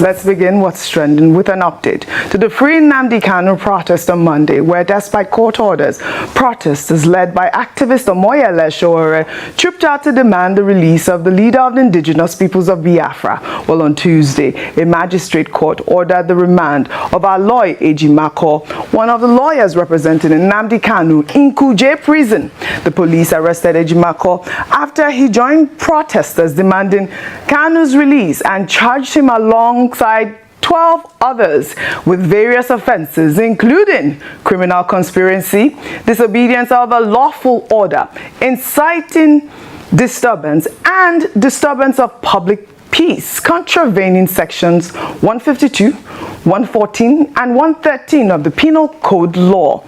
Let's begin what's trending with an update to the Free Nnamdi Kanu protest on Monday, where despite court orders, protesters led by activist Omoyele Sowore trooped out to demand the release of the leader of the indigenous peoples of Biafra. Well, on Tuesday, a magistrate court ordered the remand of Aloy Ejimako, one of the lawyers representing Nnamdi Kanu, in Kuje prison. The police arrested Ejimako after he joined protesters demanding Kanu's release and charged him alongside 12 others with various offenses, including criminal conspiracy, disobedience of a lawful order, inciting disturbance, and disturbance of public peace, contravening sections 152, 114, and 113 of the Penal Code law.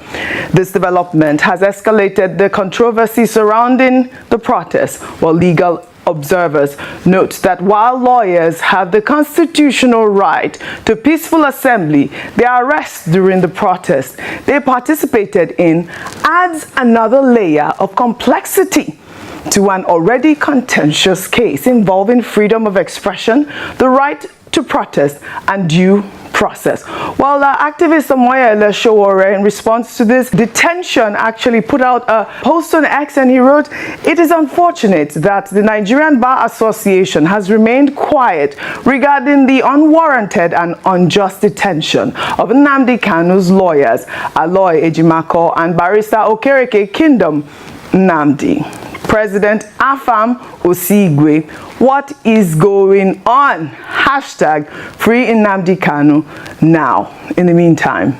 This development has escalated the controversy surrounding the protest, while legal observers note that while lawyers have the constitutional right to peaceful assembly, their arrest during the protest they participated in adds another layer of complexity to an already contentious case involving freedom of expression, the right to protest, and due process. Well, activist Omoyele Sowore, in response to this detention, actually put out a post on X, and he wrote, "It is unfortunate that the Nigerian Bar Association has remained quiet regarding the unwarranted and unjust detention of Nnamdi Kanu's lawyers, Aloy Ejimako and Barrister Okereke Kingdom Nnamdi. President Afam Osigwe, what is going on? Hashtag Free Nnamdi Kanu now." In the meantime,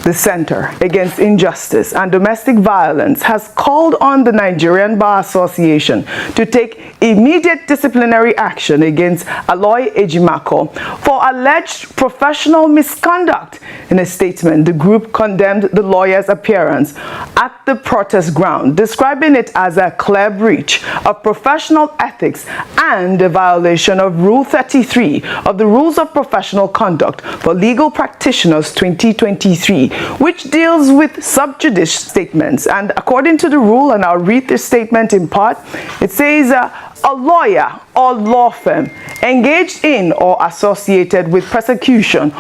the Center Against Injustice and Domestic Violence has called on the Nigerian Bar Association to take immediate disciplinary action against Aloy Ejimako for alleged professional misconduct. In a statement, the group condemned the lawyer's appearance at the protest ground, describing it as a clear breach of professional ethics and a violation of Rule 33 of the Rules of Professional Conduct for Legal Practitioners 2023, which deals with sub-judice statements. And according to the rule, and I'll read this statement in part, it says, a lawyer or law firm engaged in or associated with prosecution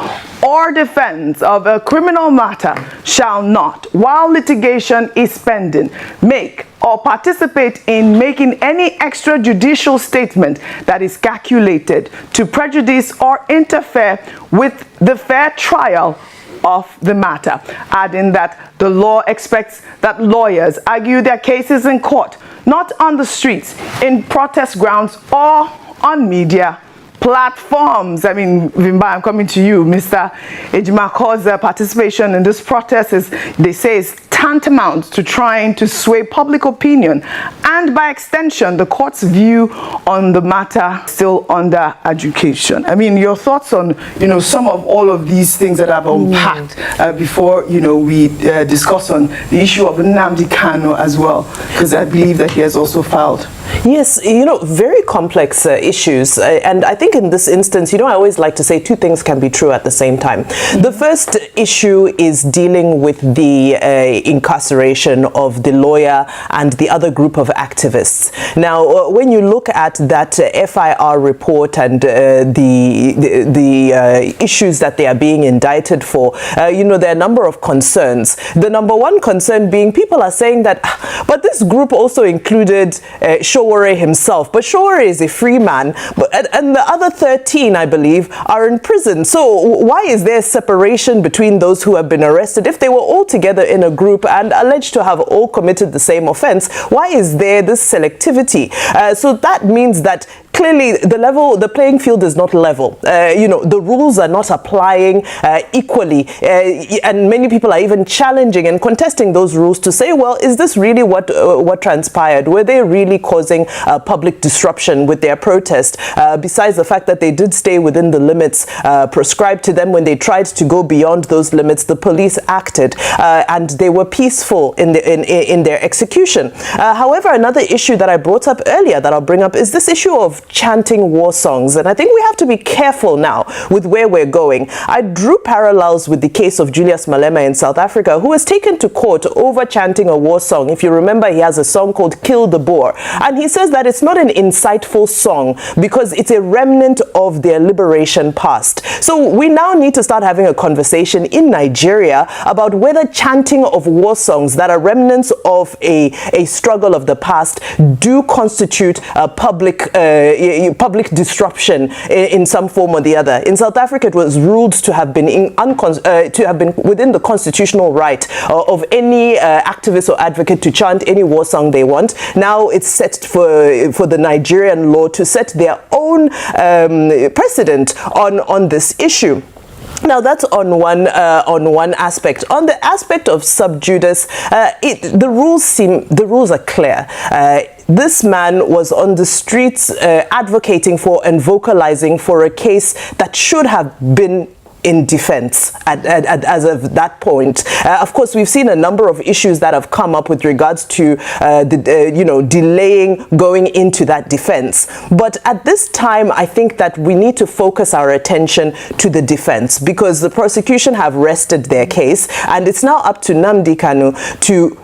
or defense of a criminal matter shall not, while litigation is pending, make or participate in making any extrajudicial statement that is calculated to prejudice or interfere with the fair trial of the matter, adding that the law expects that lawyers argue their cases in court, not on the streets, in protest grounds, or on media platforms. I mean, Vimba, I'm coming to you. Mr. Ejimako's participation in this protest is, they say, is tantamount to trying to sway public opinion, and by extension, the court's view on the matter still under education. I mean, your thoughts on, some of all of these things that I've unpacked before, we discuss on the issue of Nnamdi Kanu as well, because I believe that he has also filed. Yes, very complex issues. And I think in this instance, I always like to say two things can be true at the same time. The first issue is dealing with the incarceration of the lawyer and the other group of activists. Now, when you look at that FIR report and the issues that they are being indicted for, there are a number of concerns. The number one concern being people are saying that, but this group also included Sowore himself, but Sowore is a free man, and the other 13, I believe, are in prison. So why is there separation between those who have been arrested if they were all together in a group and alleged to have all committed the same offense? Why is there this selectivity? So that means that clearly the playing field is not level. The rules are not applying equally, and many people are even challenging and contesting those rules to say, well, is this really what transpired? Were they really causing public disruption with their protest? Besides the fact that they did stay within the limits prescribed to them, when they tried to go beyond those limits, the police acted and they were peaceful in their execution. However, another issue that I brought up earlier that I'll bring up is this issue of of chanting war songs. And I think we have to be careful now with where we're going. I drew parallels with the case of Julius Malema in South Africa, who was taken to court over chanting a war song. If you remember, he has a song called Kill the Boer. And he says that it's not an insightful song because it's a remnant of their liberation past. So we now need to start having a conversation in Nigeria about whether chanting of war songs that are remnants of a struggle of the past do constitute a public disruption in some form or the other. In South Africa, it was ruled to have been within the constitutional right of any activist or advocate to chant any war song they want. Now it's set for the Nigerian law to set their own precedent on this issue. Now that's on one aspect. On the aspect of sub judice, the rules are clear. This man was on the streets advocating for and vocalizing for a case that should have been in defense as of that point. Of course, we've seen a number of issues that have come up with regards to delaying going into that defense. But at this time, I think that we need to focus our attention to the defense, because the prosecution have rested their case, and it's now up to Nnamdi Kanu to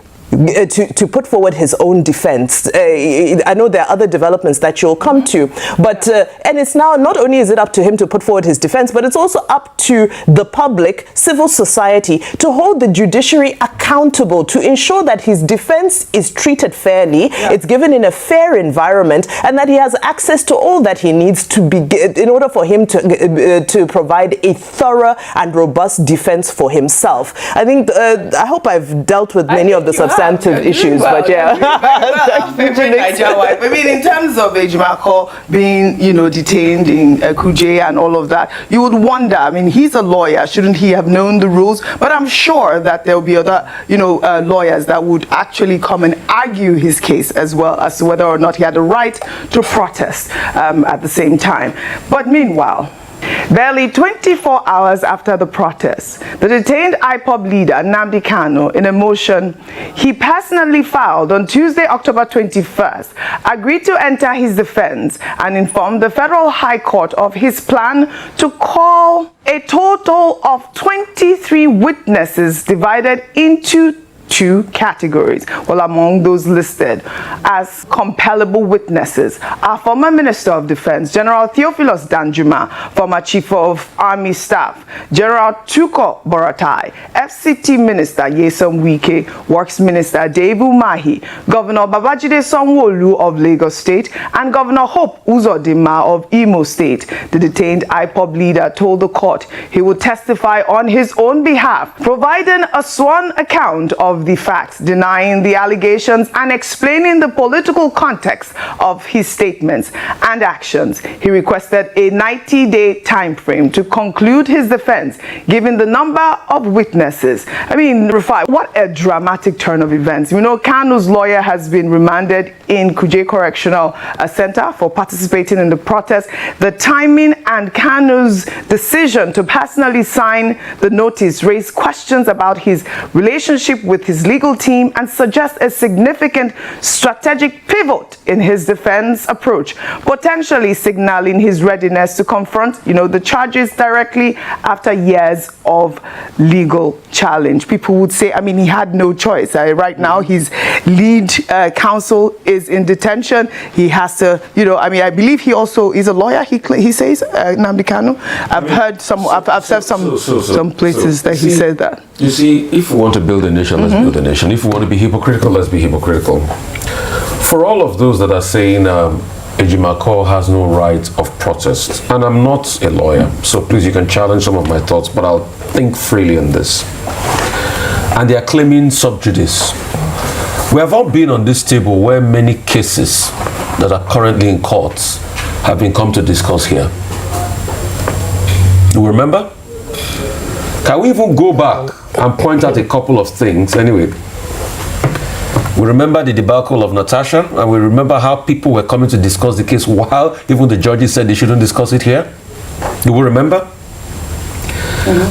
put forward his own defense. I know there are other developments that you'll come to, but and it's now not only is it up to him to put forward his defense, but it's also up to the public, civil society, to hold the judiciary accountable to ensure that his defense is treated fairly, it's given in a fair environment, and that he has access to all that he needs to be in order for him to provide a thorough and robust defense for himself. I think I hope I've dealt with many of the substantive issues, but yeah. I mean, in terms of Ejimako being, detained in Kuje and all of that, you would wonder, I mean, he's a lawyer, shouldn't he have known the rules? But I'm sure that there'll be other, lawyers that would actually come and argue his case as well as to whether or not he had a right to protest at the same time. But meanwhile, barely 24 hours after the protest, the detained IPOB leader, Nnamdi Kanu, in a motion he personally filed on Tuesday, October 21st, agreed to enter his defense and informed the Federal High Court of his plan to call a total of 23 witnesses divided into two categories. Well, among those listed as compellable witnesses are former Minister of Defense, General Theophilus Danjuma, former Chief of Army Staff, General Tuko Boratai, FCT Minister Nyesom Wike, Works Minister Davu Mahi, Governor Babajide Sanwo-Olu of Lagos State, and Governor Hope Uzodinma of Imo State. The detained IPOB leader told the court he would testify on his own behalf, providing a sworn account of the facts, denying the allegations, and explaining the political context of his statements and actions. He requested a 90-day time frame to conclude his defense, given the number of witnesses. I mean, Rufai, what a dramatic turn of events. Kanu's lawyer has been remanded in Kuje Correctional Center for participating in the protest. The timing and Kanu's decision to personally sign the notice raised questions about his relationship with his legal team and suggest a significant strategic pivot in his defense approach, potentially signaling his readiness to confront, the charges directly after years of legal challenge. People would say, I mean, he had no choice. Right now, his lead counsel is in detention. He has to, I believe he also is a lawyer. He says, Nnamdi Kanu. I've said some places that he said that. You see, if we want to build a nation, let's build a nation. If we want to be hypocritical, let's be hypocritical. For all of those that are saying Ejimako has no right of protest, and I'm not a lawyer, so please, you can challenge some of my thoughts, but I'll think freely on this. And they are claiming sub judice. We have all been on this table where many cases that are currently in courts have been come to discuss here. Do you remember? Can we even go back and point out a couple of things? Anyway, we remember the debacle of Natasha, and we remember how people were coming to discuss the case while even the judges said they shouldn't discuss it here. Do we remember?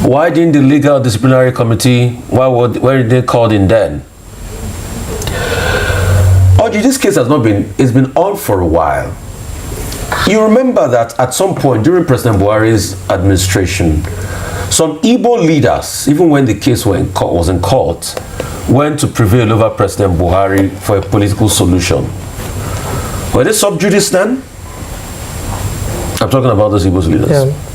Why didn't the legal disciplinary committee, why did they called in then? This case has not been, it's been on for a while. You remember that at some point during President Buhari's administration, some Igbo leaders, even when the case was in court, went to prevail over President Buhari for a political solution. Were they sub judice then? I'm talking about those Igbo leaders. Yeah.